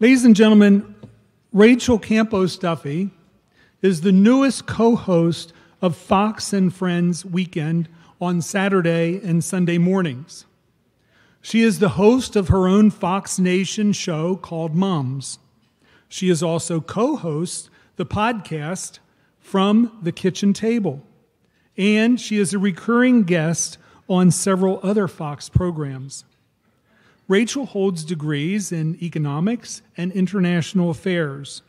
Ladies and gentlemen, Rachel Campos Duffy is the newest co-host of Fox and Friends Weekend on Saturday and Sunday mornings. She is the host of her own Fox Nation show called Moms. She is also co-host the podcast From the Kitchen Table, and she is a recurring guest on several other Fox programs. Rachel holds degrees in economics and international affairs.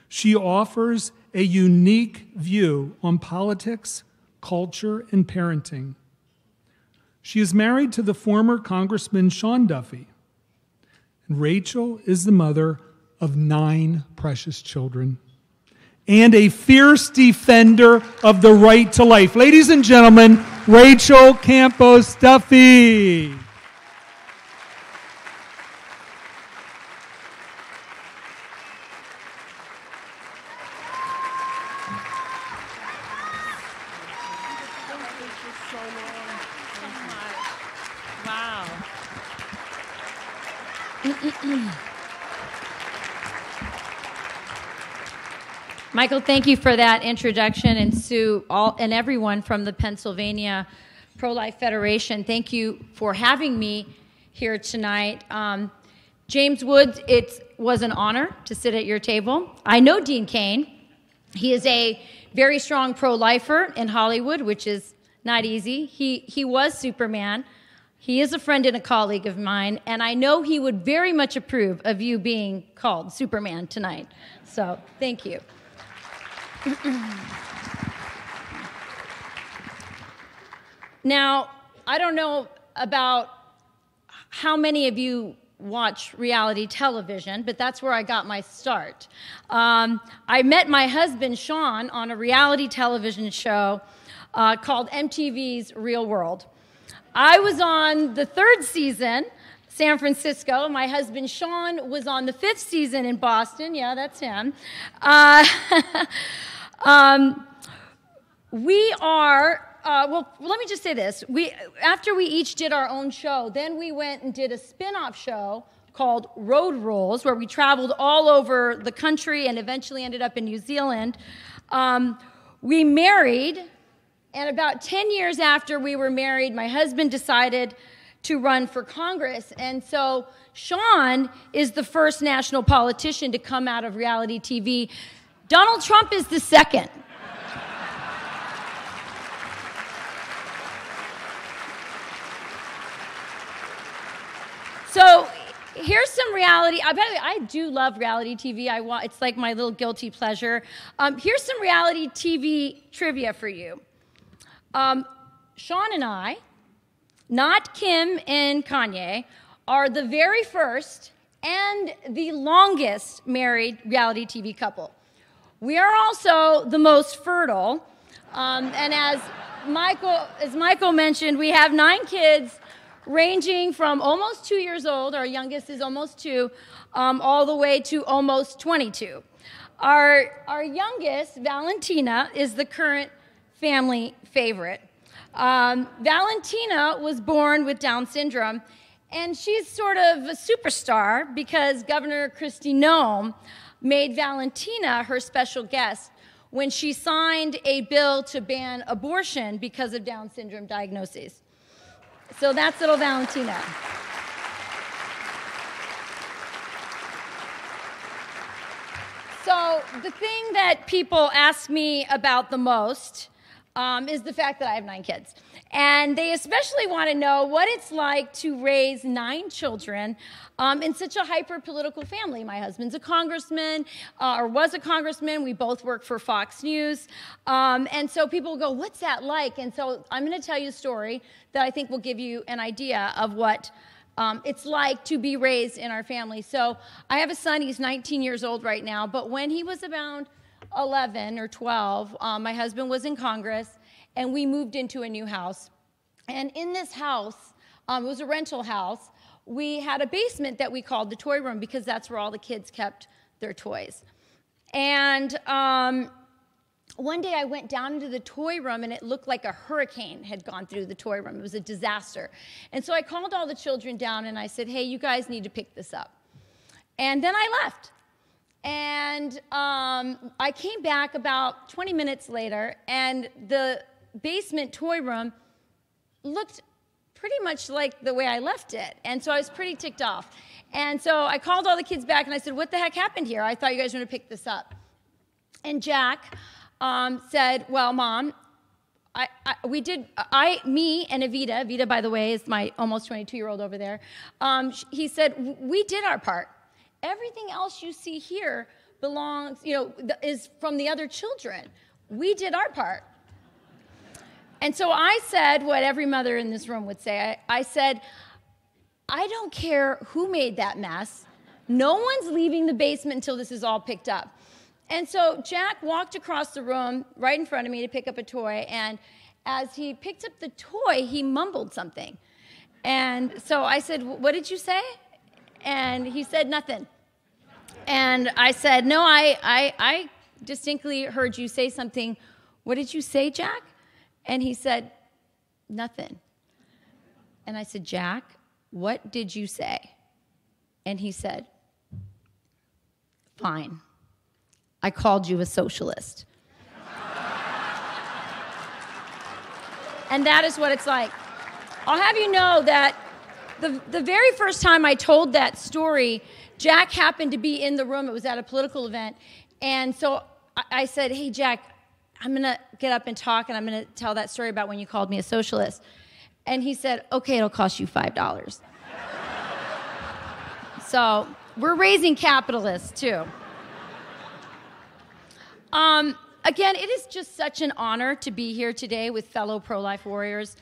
She offers a unique view on politics, culture, and parenting. She is married to the former Congressman Sean Duffy, and Rachel is the mother of 9 precious children and a fierce defender of the right to life. Ladies and gentlemen, Rachel Campos Duffy. Michael, thank you for that introduction, and Sue and everyone from the Pennsylvania Pro-Life Federation. Thank you for having me here tonight. James Woods, it was an honor to sit at your table. I know Dean Cain. He is a very strong pro-lifer in Hollywood, which is not easy. He was Superman. He is a friend and a colleague of mine, and I know he would very much approve of you being called Superman tonight. So thank you. Now, I don't know about how many of you watch reality television, but that's where I got my start. I met my husband, Sean, on a reality television show called MTV's Real World. I was on the 3rd season, San Francisco. My husband, Sean, was on the 5th season in Boston. Yeah, that's him. Well, let me just say this. After we each did our own show, then we went and did a spin-off show called Road Rules, where we traveled all over the country and eventually ended up in New Zealand. We married, and about 10 years after we were married, my husband decided to run for Congress. And so Sean is the first national politician to come out of reality TV. Donald Trump is the second. So here's some reality. By the way, I do love reality TV. It's like my little guilty pleasure. Here's some reality TV trivia for you. Sean and I, not Kim and Kanye, are the very first and the longest married reality TV couple. We are also the most fertile. And as Michael mentioned, we have 9 kids, ranging from almost 2 years old, our youngest is almost 2, all the way to almost 22. Our youngest, Valentina, is the current family favorite. Valentina was born with Down syndrome, and she's sort of a superstar because Governor Kristi Noem made Valentina her special guest when she signed a bill to ban abortion because of Down syndrome diagnoses. So that's little Valentina. So the thing that people ask me about the most is the fact that I have 9 kids. And they especially want to know what it's like to raise 9 children in such a hyper-political family. My husband's a congressman, or was a congressman. We both work for Fox News. And so people go, what's that like? And so I'm going to tell you a story that I think will give you an idea of what it's like to be raised in our family. So I have a son. He's 19 years old right now. But when he was around 11 or 12, my husband was in Congress, and we moved into a new house. And in this house, it was a rental house, we had a basement that we called the toy room because that's where all the kids kept their toys. And one day I went down into the toy room, and it looked like a hurricane had gone through the toy room. It was a disaster. And so I called all the children down, and I said, hey, you guys need to pick this up. And then I left. And I came back about 20 minutes later, and the basement toy room looked pretty much like the way I left it. And so I was pretty ticked off. And so I called all the kids back, and I said, what the heck happened here? I thought you guys were going to pick this up. And Jack said, well, Mom, me and Evita, by the way, is my almost 22-year-old over there. He said, we did our part. Everything else you see here belongs, is from the other children. We did our part. And so I said what every mother in this room would say. I said, I don't care who made that mess. No one's leaving the basement until this is all picked up. And so Jack walked across the room right in front of me to pick up a toy, and as he picked up the toy, he mumbled something. And so I said, what did you say? And he said, nothing. And I said, no, I distinctly heard you say something. What did you say, Jack? And he said, nothing. And I said, Jack, what did you say? And he said, fine. I called you a socialist. And that is what it's like. I'll have you know that the very first time I told that story, Jack happened to be in the room. It was at a political event. And so I said, hey, Jack, I'm going to get up and talk, and I'm going to tell that story about when you called me a socialist. And he said, okay, it'll cost you $5. So we're raising capitalists, too. Again, it is just such an honor to be here today with fellow pro-life warriors.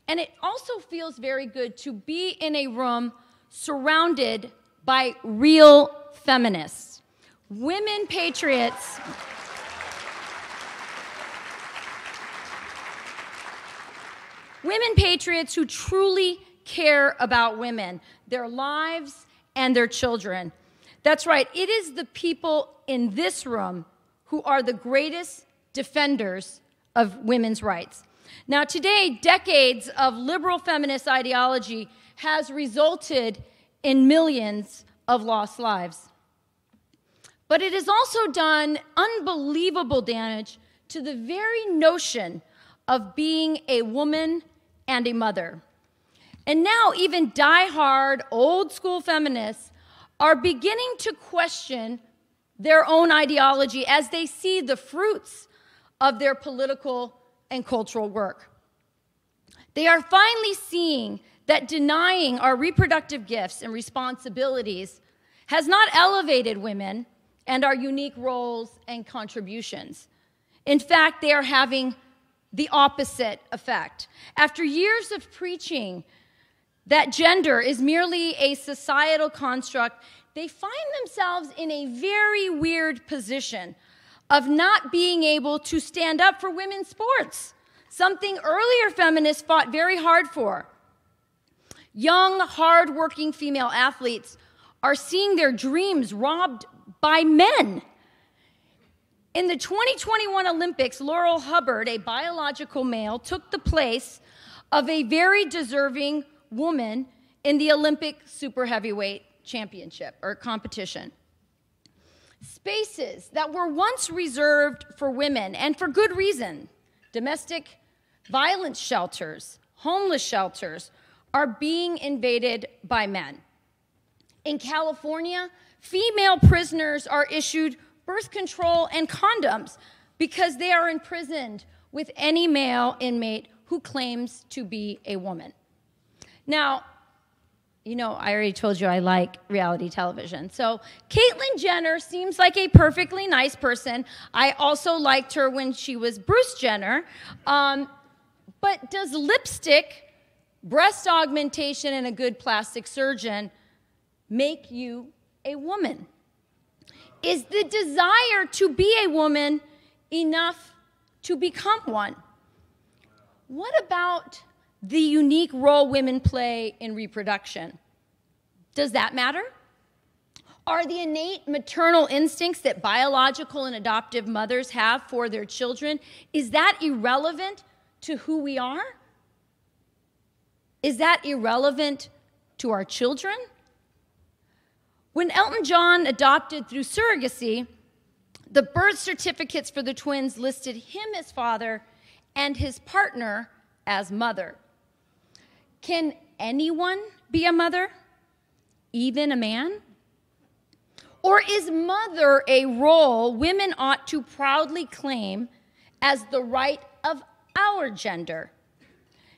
And it also feels very good to be in a room surrounded by real feminists, women patriots. Women patriots who truly care about women, their lives, and their children. That's right, it is the people in this room who are the greatest defenders of women's rights. Now today, decades of liberal feminist ideology has resulted in millions of lost lives. But it has also done unbelievable damage to the very notion of being a woman and a mother. And now even die-hard, old-school feminists are beginning to question their own ideology as they see the fruits of their political and cultural work. They are finally seeing that denying our reproductive gifts and responsibilities has not elevated women and our unique roles and contributions. In fact, they are having the opposite effect. After years of preaching that gender is merely a societal construct, they find themselves in a very weird position of not being able to stand up for women's sports, something earlier feminists fought very hard for. Young, hard-working female athletes are seeing their dreams robbed by men. In the 2021 Olympics, Laurel Hubbard, a biological male, took the place of a very deserving woman in the Olympic super heavyweight championship or competition. Spaces that were once reserved for women, and for good reason, domestic violence shelters, homeless shelters, are being invaded by men. In California, female prisoners are issued birth control and condoms because they are imprisoned with any male inmate who claims to be a woman. Now, I already told you I like reality television. So Caitlyn Jenner seems like a perfectly nice person. I also liked her when she was Bruce Jenner. But does lipstick, breast augmentation, and a good plastic surgeon make you a woman? Is the desire to be a woman enough to become one? What about the unique role women play in reproduction? Does that matter? Are the innate maternal instincts that biological and adoptive mothers have for their children, is that irrelevant to who we are? Is that irrelevant to our children? When Elton John adopted through surrogacy, the birth certificates for the twins listed him as father and his partner as mother. Can anyone be a mother? Even a man? Or is mother a role women ought to proudly claim as the right of our gender?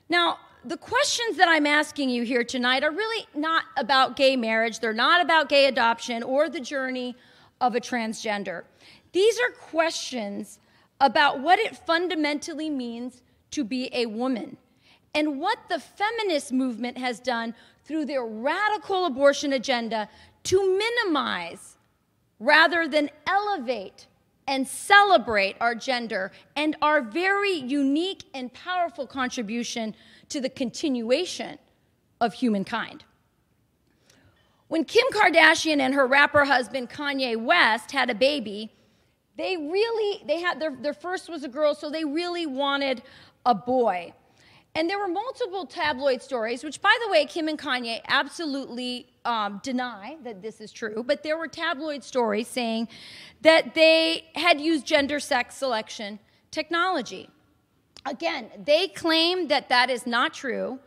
Now, the questions that I'm asking you here tonight are really not about gay marriage. They're not about gay adoption or the journey of a transgender. These are questions about what it fundamentally means to be a woman and what the feminist movement has done through their radical abortion agenda to minimize rather than elevate and celebrate our gender and our very unique and powerful contribution to the continuation of humankind. When Kim Kardashian and her rapper husband Kanye West had a baby, they had their first was a girl, so they really wanted a boy. And there were multiple tabloid stories, which, by the way, Kim and Kanye absolutely deny that this is true, but there were tabloid stories saying that they had used gender sex selection technology. Again, they claim that that is not true,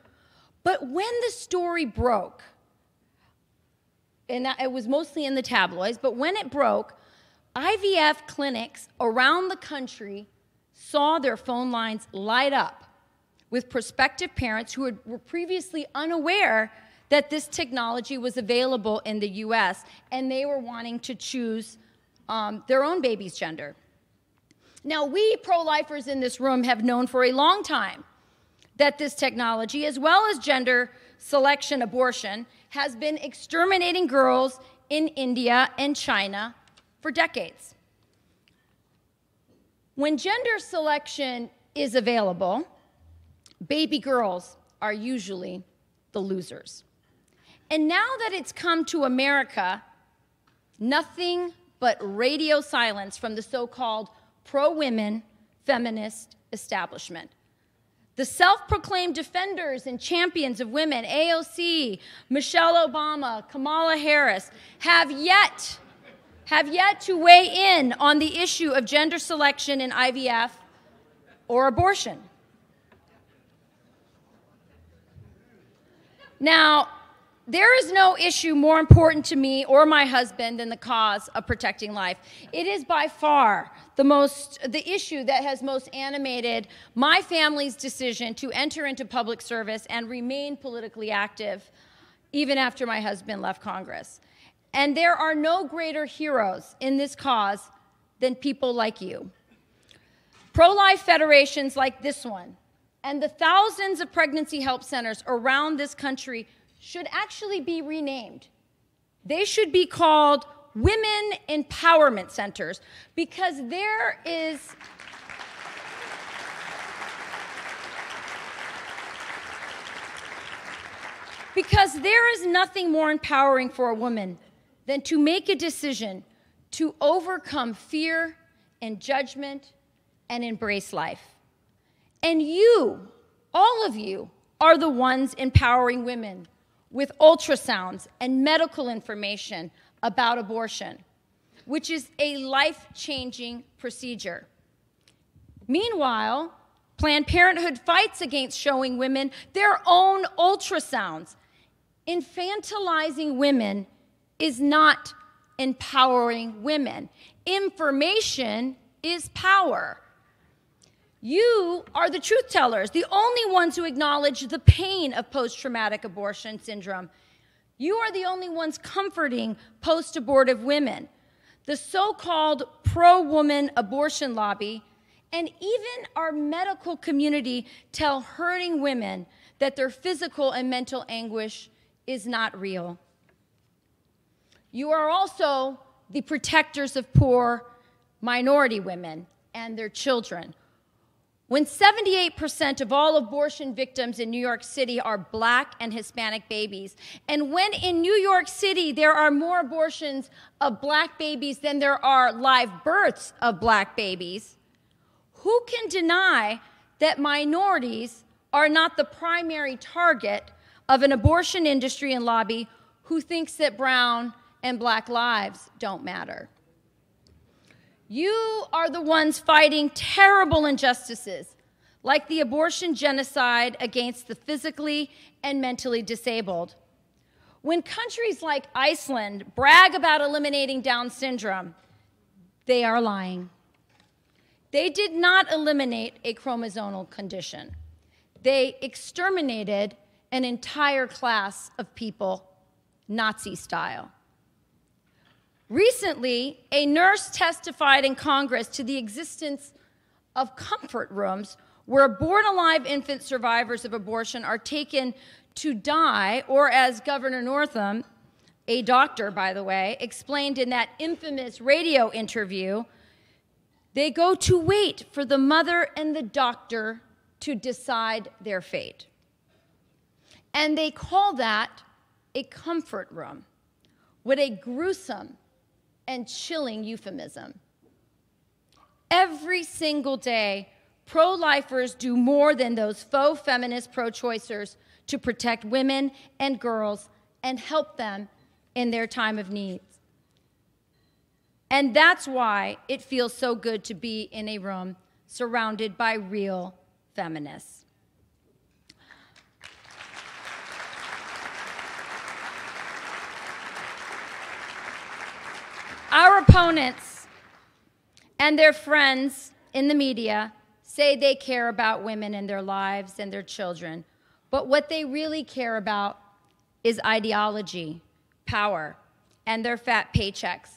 but when the story broke, and it was mostly in the tabloids, but when it broke, IVF clinics around the country saw their phone lines light up with prospective parents who were previously unaware that this technology was available in the US, and they were wanting to choose their own baby's gender. Now, we pro-lifers in this room have known for a long time that this technology, as well as gender selection abortion, has been exterminating girls in India and China for decades. When gender selection is available, baby girls are usually the losers. And now that it's come to America, nothing but radio silence from the so-called pro-women feminist establishment. The self-proclaimed defenders and champions of women, AOC, Michelle Obama, Kamala Harris, have yet to weigh in on the issue of gender selection in IVF or abortion. Now, there is no issue more important to me or my husband than the cause of protecting life. It is by far the issue that has most animated my family's decision to enter into public service and remain politically active even after my husband left Congress. And there are no greater heroes in this cause than people like you. Pro-life federations like this one and the thousands of pregnancy help centers around this country should actually be renamed. They should be called Women Empowerment Centers because there is nothing more empowering for a woman than to make a decision to overcome fear and judgment and embrace life. And you, all of you, are the ones empowering women with ultrasounds and medical information about abortion, which is a life-changing procedure. Meanwhile, Planned Parenthood fights against showing women their own ultrasounds. Infantilizing women is not empowering women. Information is power. You are the truth tellers, the only ones who acknowledge the pain of post-traumatic abortion syndrome. You are the only ones comforting post-abortive women. The so-called pro-woman abortion lobby and even our medical community tell hurting women that their physical and mental anguish is not real. You are also the protectors of poor minority women and their children. When 78% of all abortion victims in New York City are Black and Hispanic babies, and when in New York City there are more abortions of Black babies than there are live births of Black babies, who can deny that minorities are not the primary target of an abortion industry and lobby who thinks that brown and black lives don't matter. You are the ones fighting terrible injustices, like the abortion genocide against the physically and mentally disabled. When countries like Iceland brag about eliminating Down syndrome, they are lying. They did not eliminate a chromosomal condition. They exterminated an entire class of people, Nazi style. Recently, a nurse testified in Congress to the existence of comfort rooms where born-alive infant survivors of abortion are taken to die, or as Governor Northam, a doctor, by the way, explained in that infamous radio interview, they go to wait for the mother and the doctor to decide their fate. And they call that a comfort room. What a gruesome and chilling euphemism. Every single day, pro-lifers do more than those faux feminist pro-choicers to protect women and girls and help them in their time of need. And that's why it feels so good to be in a room surrounded by real feminists. Our opponents and their friends in the media say they care about women and their lives and their children, but what they really care about is ideology, power, and their fat paychecks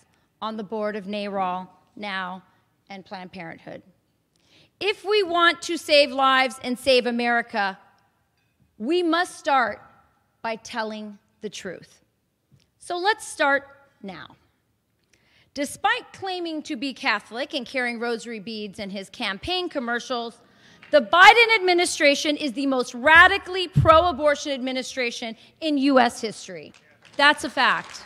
on the board of NARAL, NOW, and Planned Parenthood. If we want to save lives and save America, we must start by telling the truth. So let's start now. Despite claiming to be Catholic and carrying rosary beads in his campaign commercials, the Biden administration is the most radically pro-abortion administration in U.S. history. That's a fact.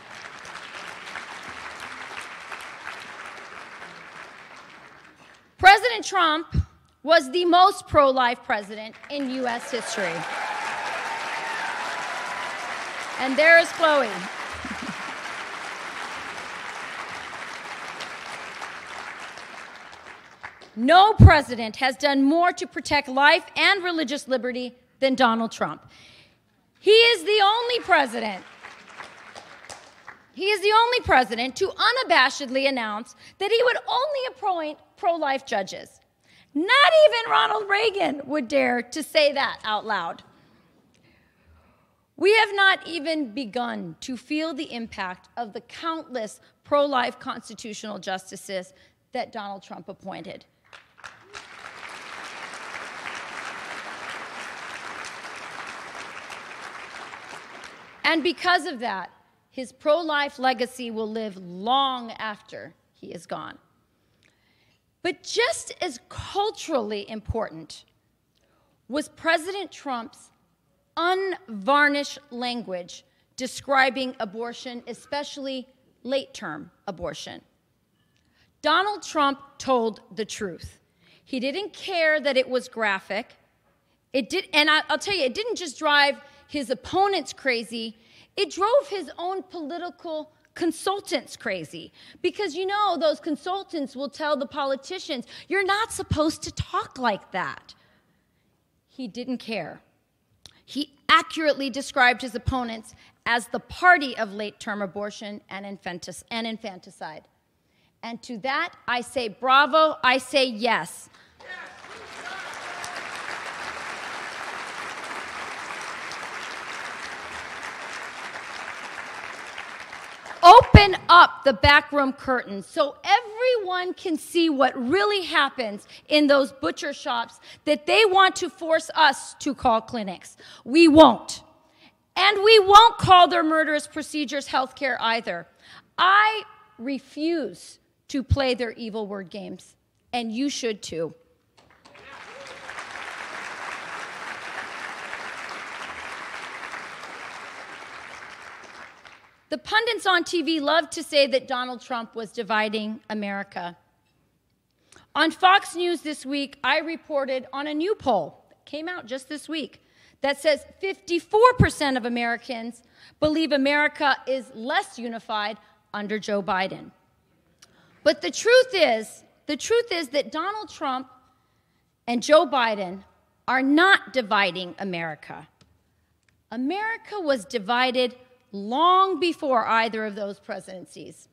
President Trump was the most pro-life president in U.S. history. And there is Chloe. No president has done more to protect life and religious liberty than Donald Trump. He is the only president. He is the only president to unabashedly announce that he would only appoint pro-life judges. Not even Ronald Reagan would dare to say that out loud. We have not even begun to feel the impact of the countless pro-life constitutional justices that Donald Trump appointed. And because of that, his pro-life legacy will live long after he is gone. But just as culturally important was President Trump's unvarnished language describing abortion, especially late-term abortion. Donald Trump told the truth. He didn't care that it was graphic. I'll tell you, it didn't just drive his opponents crazy, it drove his own political consultants crazy. Because you know, those consultants will tell the politicians, you're not supposed to talk like that. He didn't care. He accurately described his opponents as the party of late-term abortion and infanticide. And to that, I say bravo, I say yes. Open up the backroom curtains so everyone can see what really happens in those butcher shops that they want to force us to call clinics. We won't. And we won't call their murderous procedures healthcare either. I refuse to play their evil word games, and you should too. The pundits on TV love to say that Donald Trump was dividing America. On Fox News this week, I reported on a new poll that came out just this week that says 54% of Americans believe America is less unified under Joe Biden. But the truth is that Donald Trump and Joe Biden are not dividing America. America was divided long before either of those presidencies.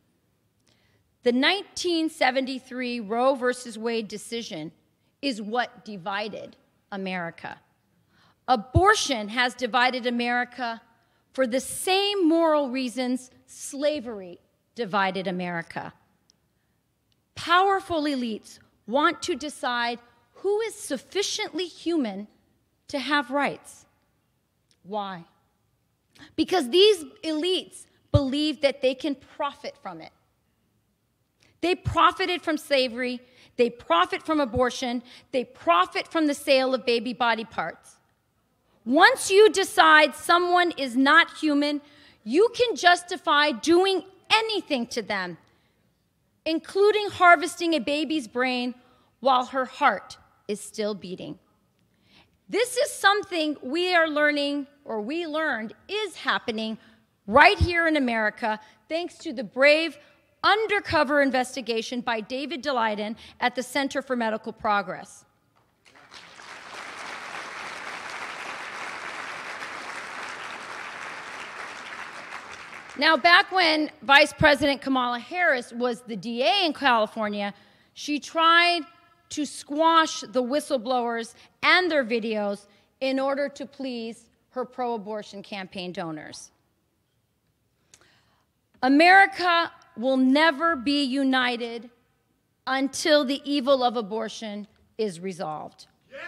The 1973 Roe versus Wade decision is what divided America. Abortion has divided America for the same moral reasons slavery divided America. Powerful elites want to decide who is sufficiently human to have rights. Why? Because these elites believe that they can profit from it. They profited from slavery, they profit from abortion, they profit from the sale of baby body parts. Once you decide someone is not human, you can justify doing anything to them, including harvesting a baby's brain while her heart is still beating. This is something we are learning, or we learned is happening right here in America, thanks to the brave undercover investigation by David Daleiden at the Center for Medical Progress. Now, back when Vice President Kamala Harris was the DA in California, she tried to squash the whistleblowers and their videos in order to please her pro-abortion campaign donors. America will never be united until the evil of abortion is resolved. Yes.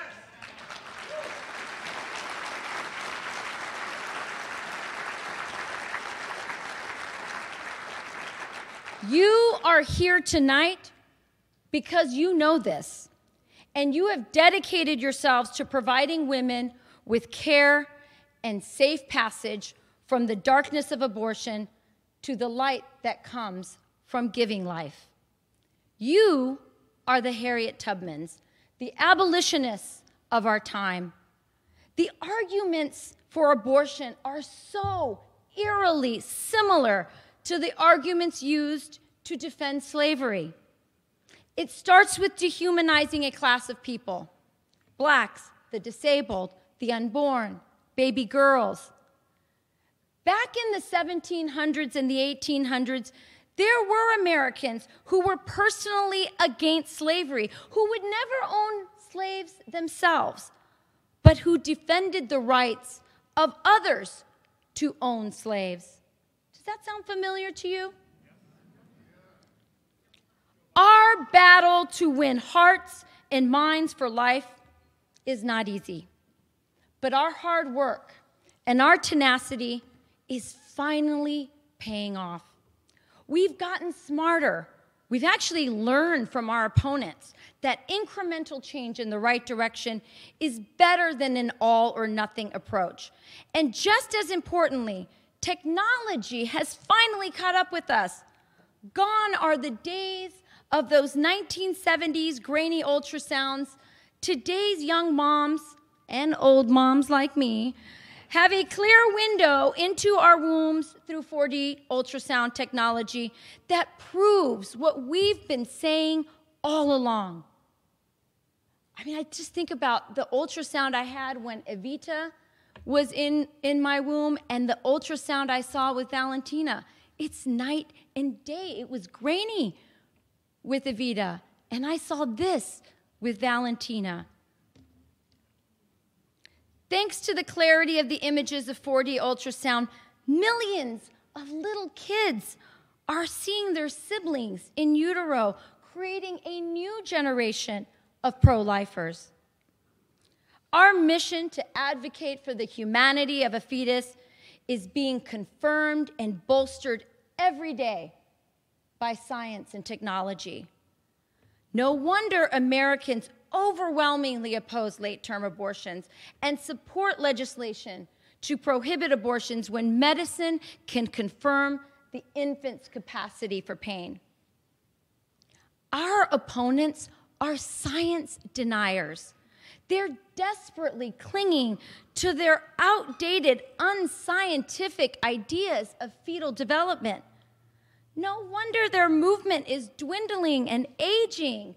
You are here tonight because you know this, and you have dedicated yourselves to providing women with care and safe passage from the darkness of abortion to the light that comes from giving life. You are the Harriet Tubmans, the abolitionists of our time. The arguments for abortion are so eerily similar to the arguments used to defend slavery. It starts with dehumanizing a class of people: blacks, the disabled, the unborn, baby girls. Back in the 1700s and the 1800s, there were Americans who were personally against slavery, who would never own slaves themselves, but who defended the rights of others to own slaves. Does that sound familiar to you? Our battle to win hearts and minds for life is not easy, but our hard work and our tenacity is finally paying off. We've gotten smarter. We've actually learned from our opponents that incremental change in the right direction is better than an all or nothing approach. And just as importantly, technology has finally caught up with us. Gone are the days of those 1970s grainy ultrasounds. Today's young moms, and old moms like me, have a clear window into our wombs through 4D ultrasound technology that proves what we've been saying all along. I mean, I just think about the ultrasound I had when Evita was in my womb and the ultrasound I saw with Valentina. It's night and day. It was grainy with Evita, and I saw this with Valentina. Thanks to the clarity of the images of 4D ultrasound, millions of little kids are seeing their siblings in utero, creating a new generation of pro-lifers. Our mission to advocate for the humanity of a fetus is being confirmed and bolstered every day by science and technology. No wonder Americans overwhelmingly oppose late-term abortions and support legislation to prohibit abortions when medicine can confirm the infant's capacity for pain. Our opponents are science deniers. They're desperately clinging to their outdated, unscientific ideas of fetal development. No wonder their movement is dwindling and aging.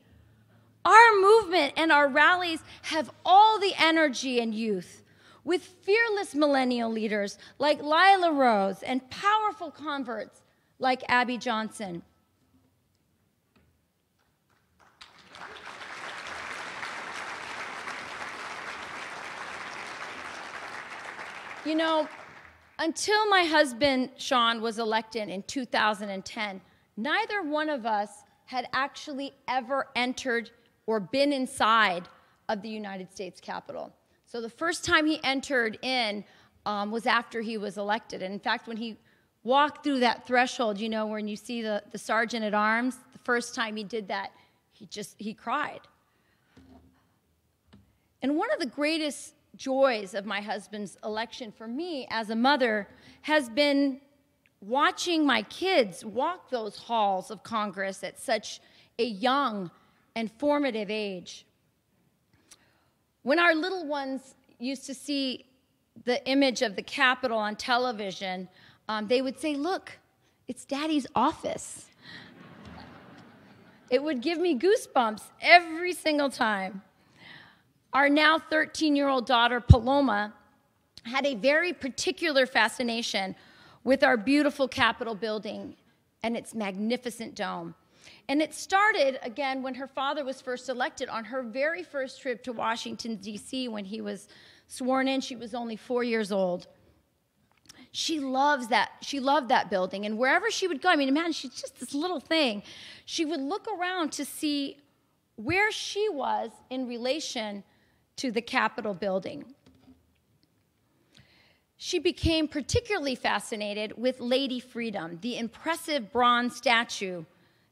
Our movement and our rallies have all the energy and youth, with fearless millennial leaders like Lila Rose and powerful converts like Abby Johnson. You know, until my husband, Sean, was elected in 2010, neither one of us had actually ever entered or been inside of the United States Capitol. So the first time he entered in was after he was elected. And in fact, when he walked through that threshold, you know, when you see the sergeant at arms, the first time he did that, he cried. And one of the greatest joys of my husband's election for me as a mother has been watching my kids walk those halls of Congress at such a young and formative age. When our little ones used to see the image of the Capitol on television, they would say, "Look, it's Daddy's office." It would give me goosebumps every single time. Our now 13-year-old daughter, Paloma, had a very particular fascination with our beautiful Capitol building and its magnificent dome. And it started, again, when her father was first elected on her very first trip to Washington, D.C. when he was sworn in. She was only 4 years old. She loved that building. And wherever she would go, I mean, imagine she's just this little thing. She would look around to see where she was in relation to the Capitol building. She became particularly fascinated with Lady Freedom, the impressive bronze statue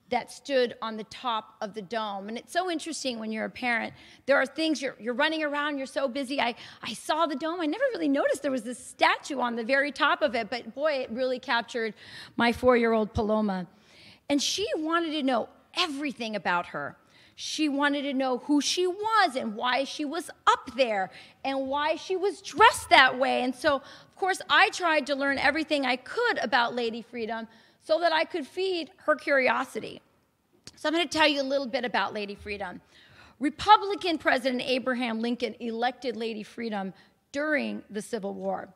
that stood on the top of the dome. And it's so interesting when you're a parent. There are things, you're running around, you're so busy. I saw the dome. I never really noticed there was this statue on the very top of it, but boy, it really captured my 4-year-old Paloma. And she wanted to know everything about her. She wanted to know who she was and why she was up there and why she was dressed that way. And so, of course, I tried to learn everything I could about Lady Freedom so that I could feed her curiosity. So I'm going to tell you a little bit about Lady Freedom. Republican President Abraham Lincoln elected Lady Freedom during the Civil War.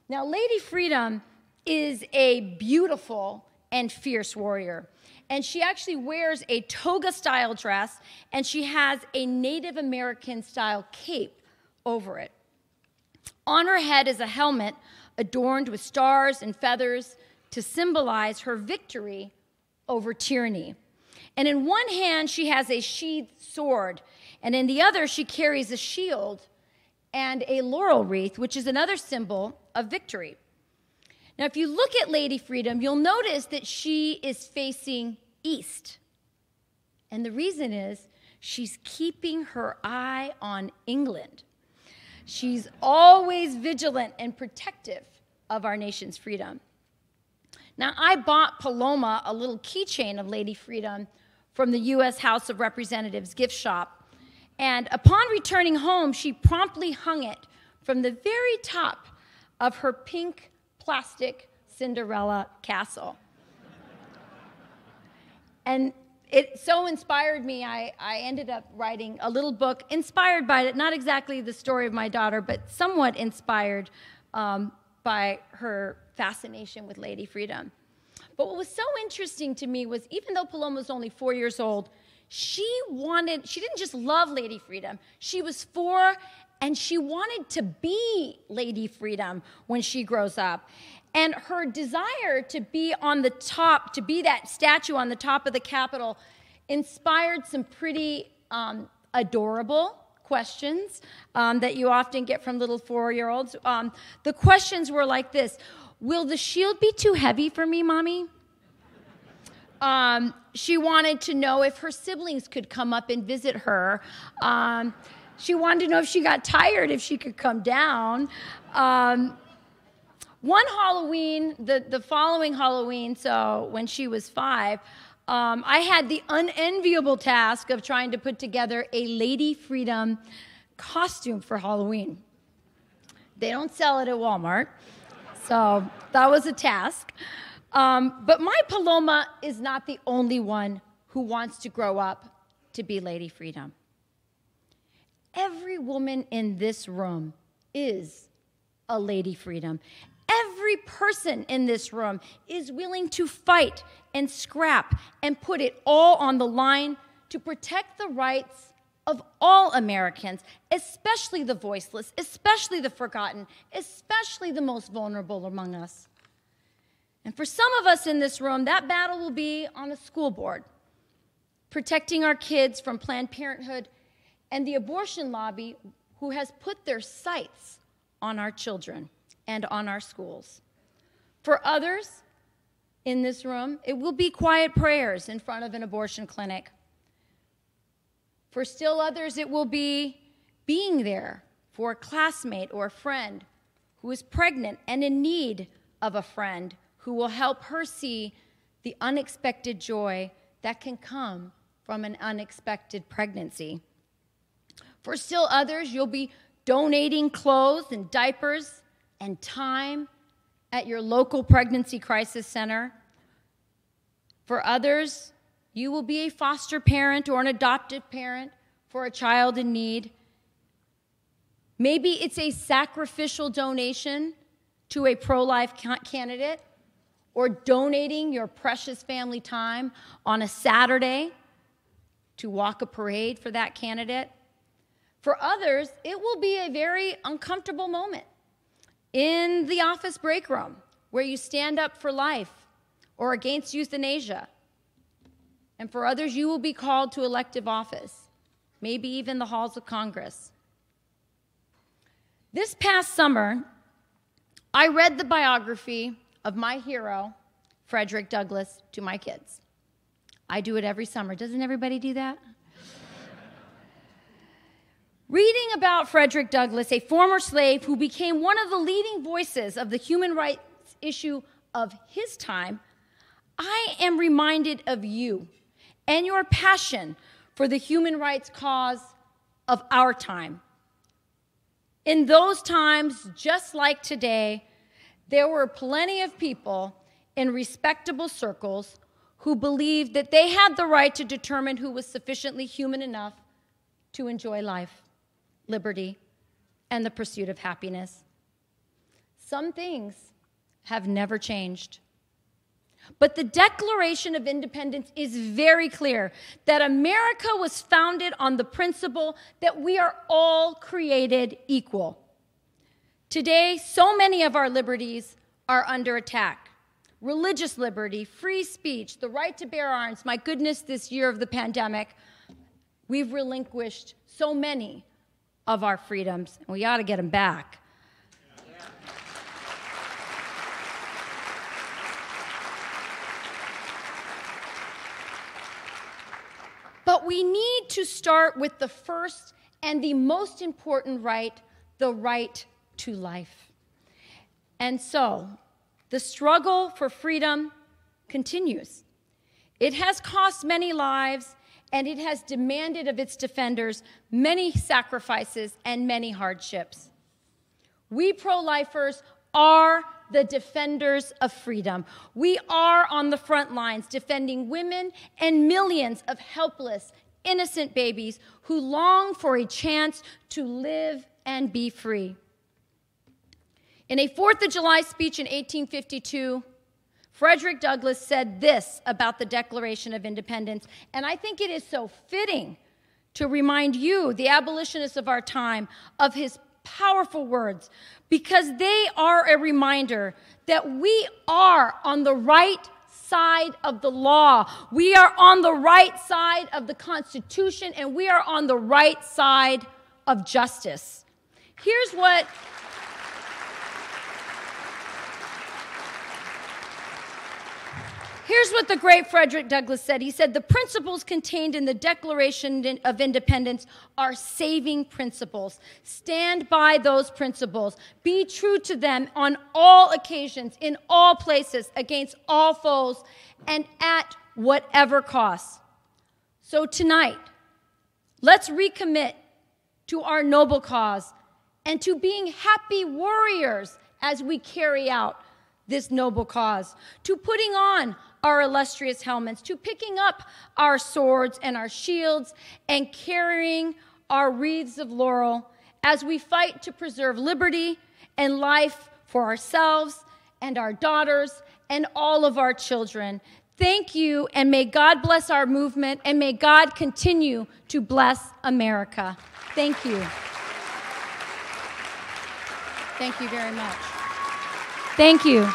Now, Lady Freedom is a beautiful and fierce warrior. And she actually wears a toga-style dress, and she has a Native American-style cape over it. On her head is a helmet adorned with stars and feathers to symbolize her victory over tyranny. And in one hand, she has a sheathed sword, and in the other, she carries a shield and a laurel wreath, which is another symbol of victory. Now, if you look at Lady Freedom, you'll notice that she is facing east. And the reason is she's keeping her eye on England. She's always vigilant and protective of our nation's freedom. Now, I bought Paloma a little keychain of Lady Freedom from the U.S. House of Representatives gift shop. And upon returning home, she promptly hung it from the very top of her pink plastic Cinderella castle. And it so inspired me, I ended up writing a little book inspired by it, not exactly the story of my daughter, but somewhat inspired by her fascination with Lady Freedom. But what was so interesting to me was even though Paloma was only 4 years old, she didn't just love Lady Freedom, she was 4 and she wanted to be Lady Freedom when she grows up. And her desire to be on the top, to be that statue on the top of the Capitol, inspired some pretty adorable questions that you often get from little 4-year-olds. The questions were like this: will the shield be too heavy for me, Mommy? She wanted to know if her siblings could come up and visit her. She wanted to know if she got tired, if she could come down. One Halloween, the following Halloween, so when she was 5, I had the unenviable task of trying to put together a Lady Freedom costume for Halloween. They don't sell it at Walmart, so that was a task. But my Paloma is not the only one who wants to grow up to be Lady Freedom. Every woman in this room is a Lady Freedom. Every person in this room is willing to fight and scrap and put it all on the line to protect the rights of all Americans, especially the voiceless, especially the forgotten, especially the most vulnerable among us. And for some of us in this room, that battle will be on a school board, protecting our kids from Planned Parenthood and the abortion lobby who has put their sights on our children and on our schools. For others in this room, it will be quiet prayers in front of an abortion clinic. For still others, it will be being there for a classmate or a friend who is pregnant and in need of a friend who will help her see the unexpected joy that can come from an unexpected pregnancy. For still others, you'll be donating clothes and diapers and time at your local pregnancy crisis center. For others, you will be a foster parent or an adoptive parent for a child in need. Maybe it's a sacrificial donation to a pro-life candidate, or donating your precious family time on a Saturday to walk a parade for that candidate. For others, it will be a very uncomfortable moment in the office break room where you stand up for life or against euthanasia. And for others, you will be called to elective office, maybe even the halls of Congress. This past summer, I read the biography of my hero, Frederick Douglass, to my kids. I do it every summer. Doesn't everybody do that? Reading about Frederick Douglass, a former slave who became one of the leading voices of the human rights issue of his time, I am reminded of you and your passion for the human rights cause of our time. In those times, just like today, there were plenty of people in respectable circles who believed that they had the right to determine who was sufficiently human enough to enjoy life, liberty, and the pursuit of happiness. Some things have never changed. But the Declaration of Independence is very clear that America was founded on the principle that we are all created equal. Today, so many of our liberties are under attack. Religious liberty, free speech, the right to bear arms. My goodness, this year of the pandemic, we've relinquished so many of our freedoms, and we ought to get them back. But we need to start with the first and the most important right, the right to life. And so, the struggle for freedom continues. It has cost many lives, and it has demanded of its defenders many sacrifices and many hardships. We pro-lifers are the defenders of freedom. We are on the front lines defending women and millions of helpless, innocent babies who long for a chance to live and be free. In a 4th of July speech in 1852, Frederick Douglass said this about the Declaration of Independence, and I think it is so fitting to remind you, the abolitionists of our time, of his powerful words, because they are a reminder that we are on the right side of the law. We are on the right side of the Constitution, and we are on the right side of justice. Here's what the great Frederick Douglass said. He said, "The principles contained in the Declaration of Independence are saving principles. Stand by those principles. Be true to them on all occasions, in all places, against all foes, and at whatever cost." So tonight, let's recommit to our noble cause and to being happy warriors as we carry out this noble cause, to putting on our illustrious helmets, to picking up our swords and our shields and carrying our wreaths of laurel as we fight to preserve liberty and life for ourselves and our daughters and all of our children. Thank you, and may God bless our movement, and may God continue to bless America. Thank you. Thank you very much. Thank you.